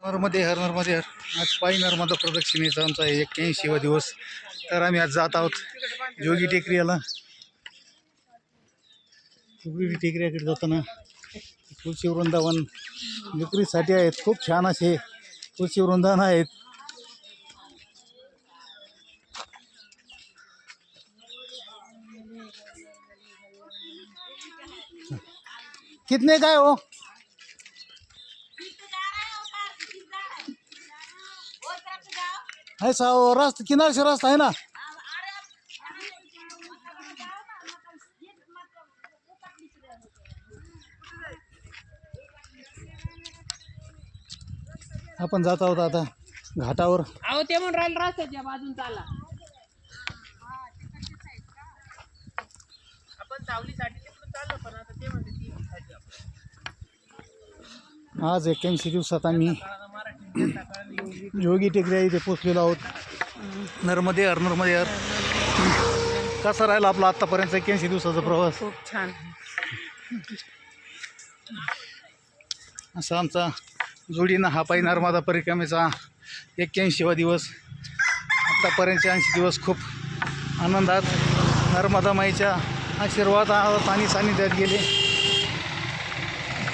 नर्मदे हर नर्मदे हर. आज पायी नर्मदा प्रदक्षिणेचा आमचा 81वा दिवस. तर आम्ही आज जात आहोत जोगी टेकडीला. जोगी टेकडीकडे जाताना तुळशी वृंदावन विक्रीसाठी आहेत. खूप छान असे तुळशी वृंदावन आहेत. कितने का है वो? ऐसा वो रास्ता किनारे से रास्ता है ना. आपण जात आहोत आता घाटावर. अहो ते म्हणून राहिलं रस्त्याच्या बाजून चाला. आपण सावलीसाठी तिकडून चाललो पण आता ते म्हणते ती आज 81 दिवसात आम्ही जोगी टेकडी इथे पोचलेलो आहोत. नर्मदे हर नर्मदे हर. कसा राहिला आपला आत्तापर्यंत 81 दिवसाचा प्रवास? खूप छान. असा आमचा जोडीनं हा पायी नर्मदा परिक्रमेचा 81वा दिवस. आत्तापर्यंतचे 80 दिवस खूप आनंदात नर्मदा माईच्या आशीर्वादात आणि सानिध्यात गेले.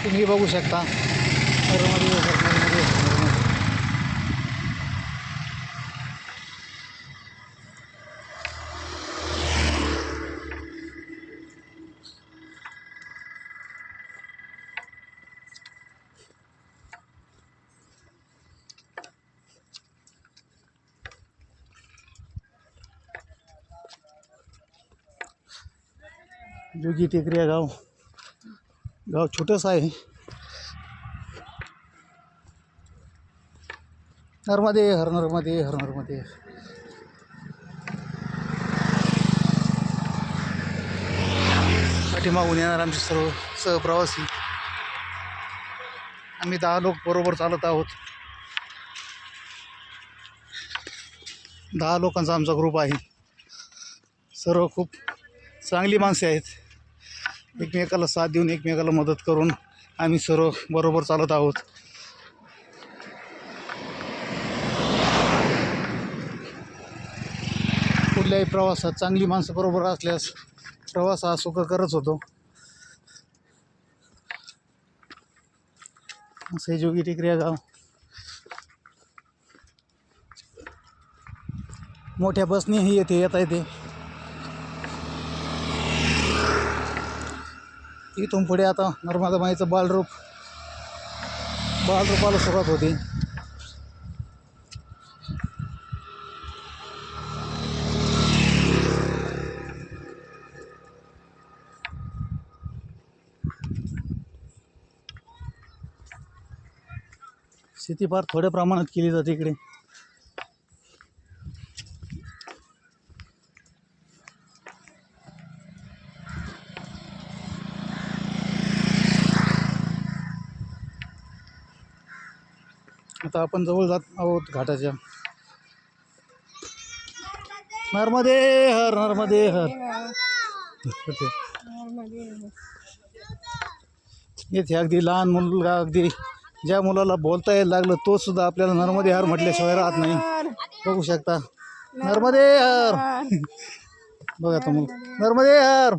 तुम्ही बघू शकता. नर्मदे हर नर्मदे हर. जोगी टेकडी गाव छोटंसं आहे. नर्मदे हर नर्मदे हर नर्मदे. पाठीमागून येणार आमचे सर्व सहप्रवासी. आम्ही 10 लोक बरोबर चालत आहोत. 10 लोकांचा आमचा ग्रुप आहे. सर्व खूप चांगली माणसे आहेत. एकमेकाला साथ देऊन एकमेकाला मदत करून आम्ही सर्व बरोबर चालत आहोत. कुठल्याही प्रवासात चांगली माणसं बरोबर असल्यास प्रवास हा सुखकरच होतो. असं हे जोगी टेकडी गाव. मोठ्या बसनेही येथे येता येते. इथून पुढे आता नर्मदा माईचं बालरूपाला सुरुवात होती. शेती फार थोड्या प्रमाणात केली जाते इकडे. आता आपण जवळ जात आहोत घाटाच्या. नर्मदे हर नर्मदे हर. इथे अगदी लहान मुलगा, अगदी ज्या मुलाला बोलता यायला लागलं तो सुद्धा आपल्याला नर्मदे हर म्हटल्याशिवाय राहत नाही. बघू शकता. नर्मदे हर. बघा तो मुलगा. नर्मदे हर.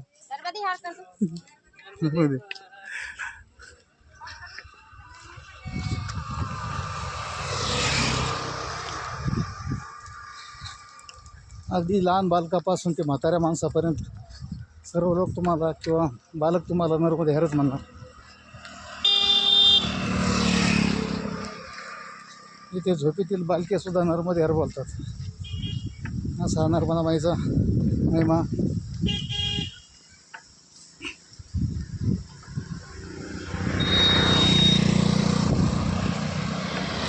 अगदी लहान बालकापासून ते म्हाताऱ्या माणसापर्यंत सर्व लोक तुम्हाला किंवा बालक तुम्हाला नर्मदे हरच म्हणणार. इथे झोपेतील बालकेसुद्धा नर्मदे हर बोलतात. असा नर्मदा माईचा महिमा.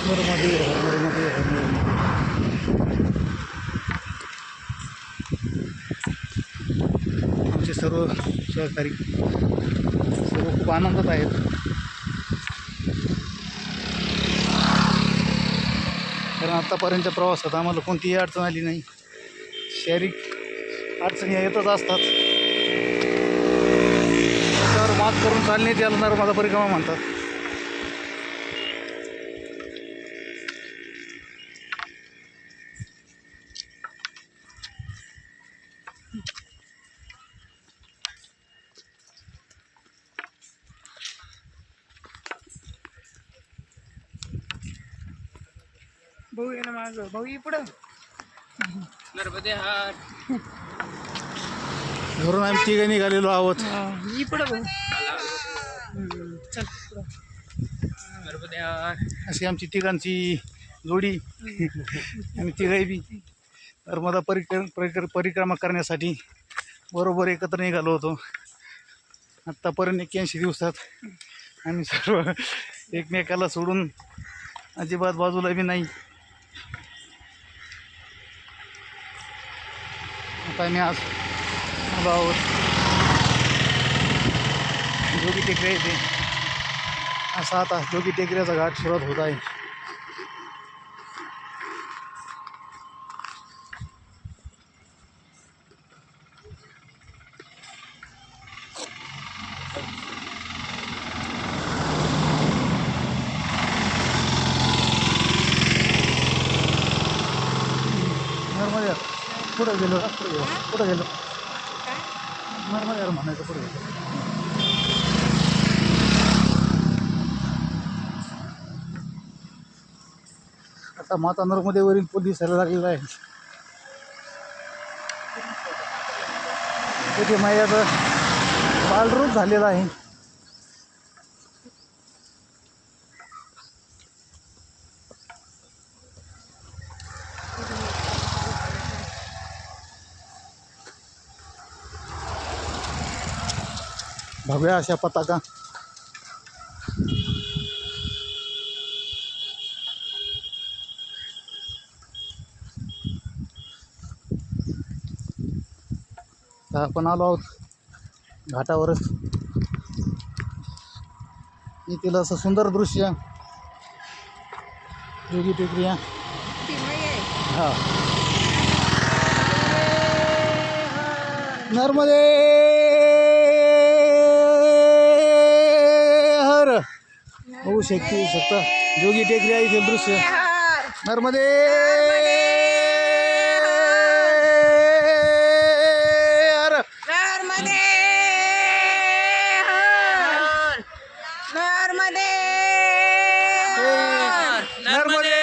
नर्मदे हर नर्मदे हर नर्मदे. आमचे सर्व सहकारी सर्व खूप आनंदात आहेत. कारण आत्तापर्यंतच्या प्रवासात आम्हाला कोणतीही अडचण आली नाही. शारीरिक अडचणी येतच असतात. त्यावर मात करून चालणे त्याला नर्मदा परिक्रमा म्हणतात. भाऊ ये ना माग भाऊ ये पुढं नर्मदे हार घरून आम्ही तिघे निघालेलो आहोत. ही पुढं भाऊ चल पुढं नर्मदे हार अशी आमची तिघांची जोडी. आम्ही तिघही बी नर्मदा परिक्रमा करण्यासाठी बरोबर एकत्र निघालो होतो. आत्तापर्यंत 81 दिवसात आम्ही सर्व एकमेकाला सोडून अजिबात बाजूला बी नाही. आता आम्ही आज आलो आहोत जोगी टेकऱ्या येते. असा आता जोगी टेकऱ्याचा घाट सुरुवात होत आहे. नर्मदा पुढं गेलो का पुढं गेलो नर्मदा म्हणायचं पुढं गेलो. आता माता नर्मदेवरील पूल दिसायला लागलेला आहे. तिथे मायाचं बालरूप झालेलं आहे. भव्या अशा पताका आपण आलो आहोत घाटावरच. येथील असं सुंदर दृश्य जोगी टेकऱ्या. हा नर्मदे हर होऊ शकता जोगी टेकऱ्या येथील दृश्य. नर्मदे हर नर्मदे नर्मदे नर्मदे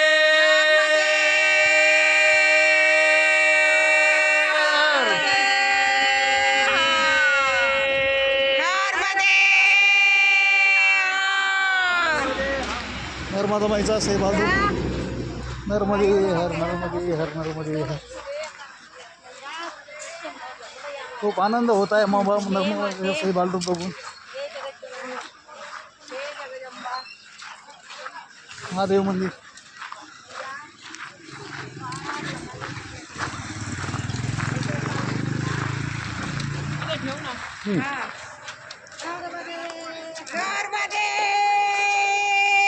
नर्मदा माईचा असे बाजू. नर्मदे हर नर्मदे हर नर्मदे हर. खूप आनंद होत आहे नर्मदा सही बालरूप बघून. महादेव मंदिर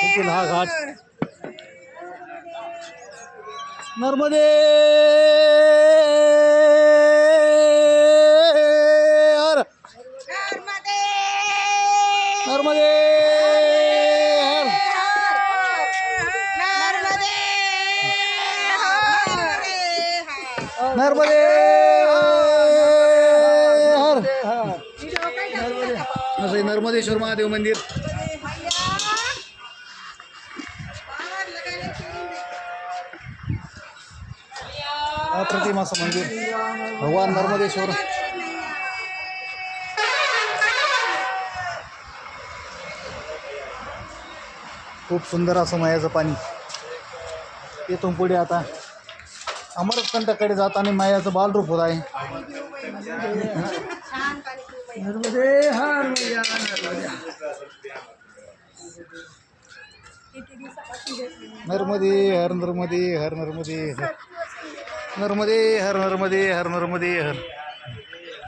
येथील हा घाट. नर्मदे हर नर्मदे हर नर्मदे हर. असं नर्मदेश्वर महादेव मंदिर. अप्रतिम असं मंदिर भगवान नर्मदेश्वर. खूप सुंदर असं मायाचं पाणी. येथून पुढे आता अमरकंटकडे जाताना मायाचं बालरूप होत आहे. नर्मदे हर नर्मदे हर नर्मदे हर नर्मदे हर नर्मदे हर नर्मदे हर नर्मदे हर.